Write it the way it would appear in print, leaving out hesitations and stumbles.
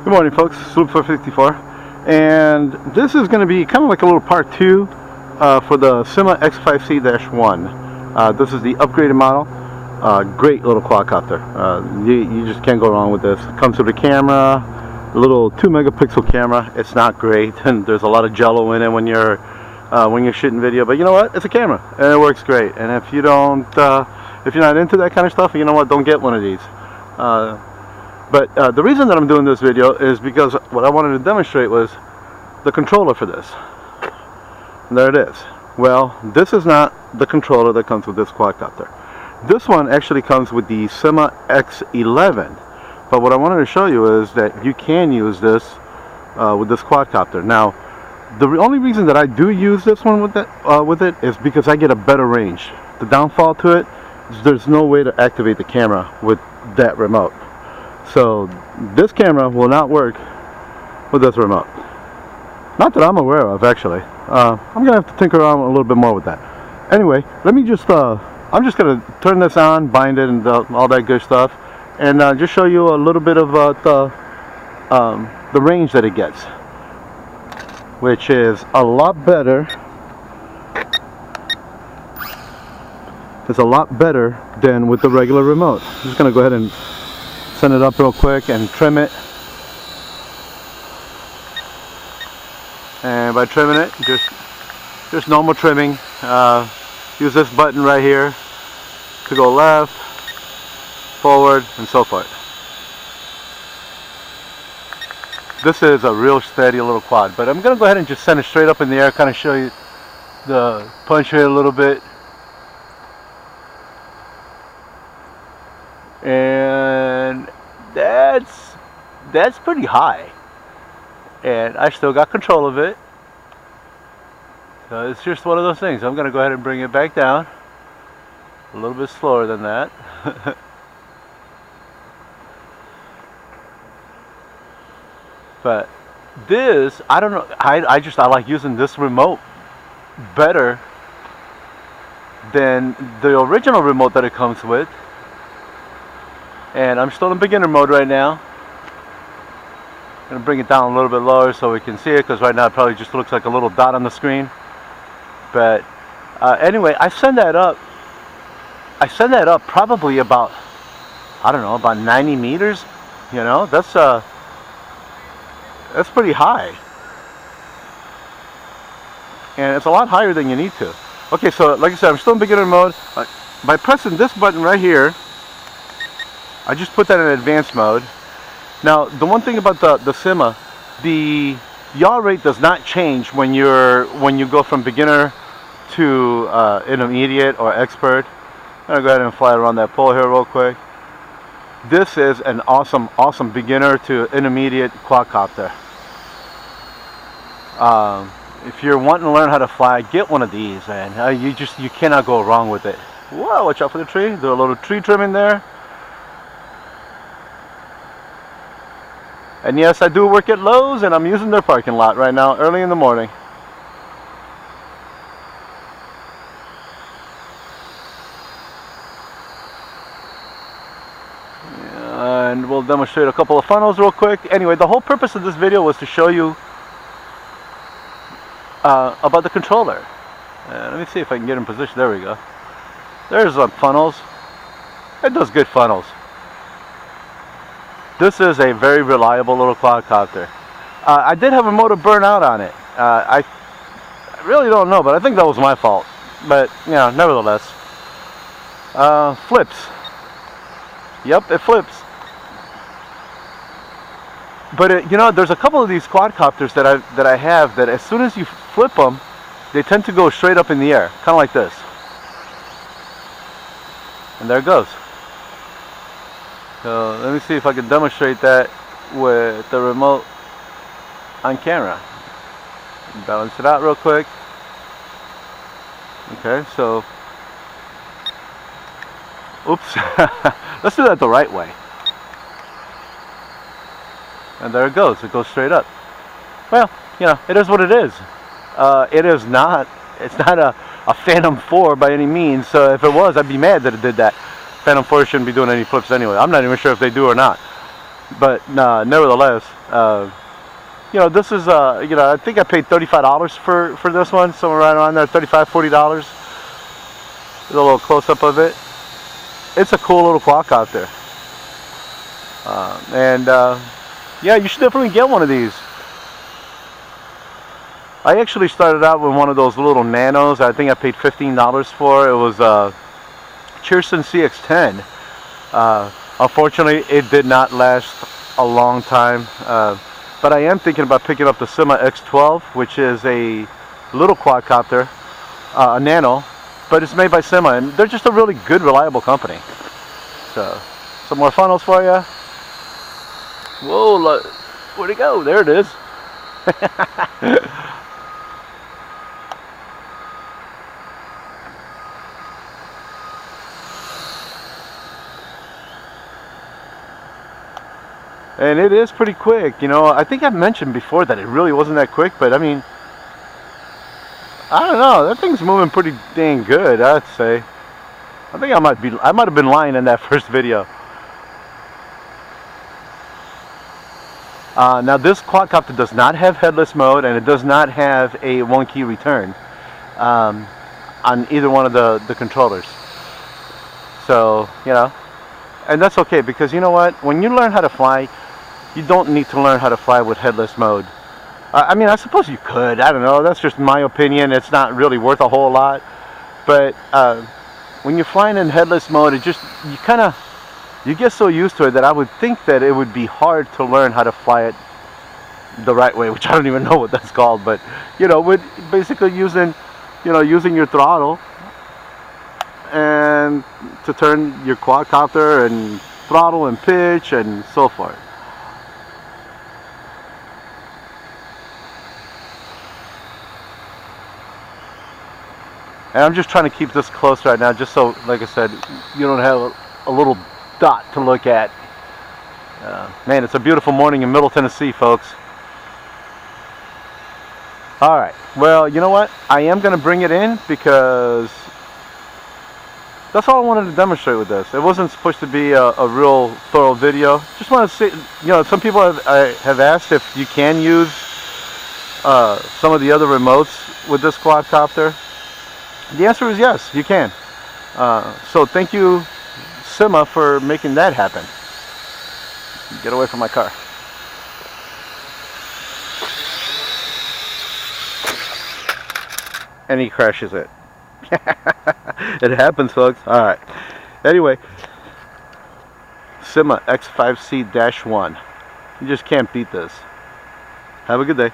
Good morning, folks. Sloop 454, and this is going to be kind of like a little part 2 for the Syma X5C-1. This is the upgraded model. Great little quadcopter. You just can't go wrong with this. It comes with a camera, a little 2 megapixel camera. It's not great, and there's a lot of jello in it when you're shooting video. But you know what? It's a camera, and it works great. And if you don't, if you're not into that kind of stuff, you know what? Don't get one of these. But the reason that I'm doing this video is because what I wanted to demonstrate was the controller for this. And there it is. Well, this is not the controller that comes with this quadcopter. This one actually comes with the Syma X11. But what I wanted to show you is that you can use this with this quadcopter. Now, the only reason that I do use this one with it is because I get a better range. The downfall to it is there's no way to activate the camera with that remote. So this camera will not work with this remote. Not that I'm aware of, actually. I'm gonna have to tinker around a little bit more with that. Anyway, let me just I'm just gonna turn this on, bind it, and all that good stuff, and just show you a little bit of the range that it gets, which is a lot better. It's a lot better than with the regular remote. I'm just gonna go ahead and send it up real quick and trim it. And by trimming it, just normal trimming. Use this button right here to go left, forward, and so forth. This is a real steady little quad, but I'm gonna go ahead and just send it straight up in the air, kind of show you the punch rate a little bit. And that's pretty high, and I still got control of it. So it's just one of those things. I'm gonna go ahead and bring it back down a little bit slower than that. But this, I don't know, I like using this remote better than the original remote that it comes with. And I'm still in beginner mode right now. I'm going to bring it down a little bit lower so we can see it, because right now it probably just looks like a little dot on the screen. But anyway, I send that up probably about, I don't know, about 90 meters. You know, that's pretty high. And it's a lot higher than you need to. Okay, so like I said, I'm still in beginner mode. By pressing this button right here, I just put that in advanced mode. Now, the one thing about the Syma, the yaw rate does not change when you go from beginner to intermediate or expert. I'm gonna go ahead and fly around that pole here real quick. This is an awesome beginner to intermediate quadcopter. If you're wanting to learn how to fly, get one of these, man. You cannot go wrong with it. Whoa! Watch out for the tree. Do a little tree trimming there. And yes, I do work at Lowe's, and I'm using their parking lot right now, early in the morning. And we'll demonstrate a couple of funnels real quick. Anyway, the whole purpose of this video was to show you about the controller. Let me see if I can get in position. There we go. There's funnels. It does good funnels. This is a very reliable little quadcopter. I did have a motor burn out on it. I really don't know, but I think that was my fault. But, you know, nevertheless. Flips. Yep, it flips. But, you know, there's a couple of these quadcopters that I have that as soon as you flip them, they tend to go straight up in the air. Kind of like this. And there it goes. So let me see if I can demonstrate that with the remote on camera. Balance it out real quick. Okay, so oops. Let's do that the right way. And there it goes. It goes straight up. Well, you know, it is what it is. It's not a Phantom 4 by any means. So if it was, I'd be mad that it did that. Phantom 4 shouldn't be doing any flips anyway. I'm not even sure if they do or not. But nevertheless, you know, this is you know, I think I paid $35 for this one, somewhere right around there, $35–40. There's a little close up of it. It's a cool little clock out there, yeah, you should definitely get one of these. I actually started out with one of those little nanos. I think I paid $15 for. It was Cheerson CX10. Unfortunately, it did not last a long time. But I am thinking about picking up the Syma X12, which is a little quadcopter, a nano, but it's made by Syma, and they're just a really good, reliable company. So, some more funnels for you. Whoa, look, where'd it go? There it is. And it is pretty quick, you know. I think I mentioned before that it really wasn't that quick, but I mean, I don't know, that thing's moving pretty dang good, I'd say. I think I might have been lying in that first video. Now this quadcopter does not have headless mode, and it does not have a one-key return on either one of the controllers. So, you know, and that's okay, because you know what, when you learn how to fly, you don't need to learn how to fly with headless mode. I mean, I suppose you could, I don't know, that's just my opinion. It's not really worth a whole lot, but when you're flying in headless mode, it just, you get so used to it that I would think that it would be hard to learn how to fly it the right way, which I don't even know what that's called, but you know, with basically using your throttle and to turn your quadcopter and throttle and pitch and so forth. And I'm just trying to keep this close right now, just so, like I said, you don't have a little dot to look at. Man, it's a beautiful morning in Middle Tennessee, folks. Alright, well, you know what? I am going to bring it in because that's all I wanted to demonstrate with this. It wasn't supposed to be a real thorough video. Just want to see, you know, some people have asked if you can use some of the other remotes with this quadcopter. The answer is yes, you can. So thank you, Syma, for making that happen. Get away from my car. And he crashes it. It happens, folks. Alright. Anyway, SYMA X5C-1. You just can't beat this. Have a good day.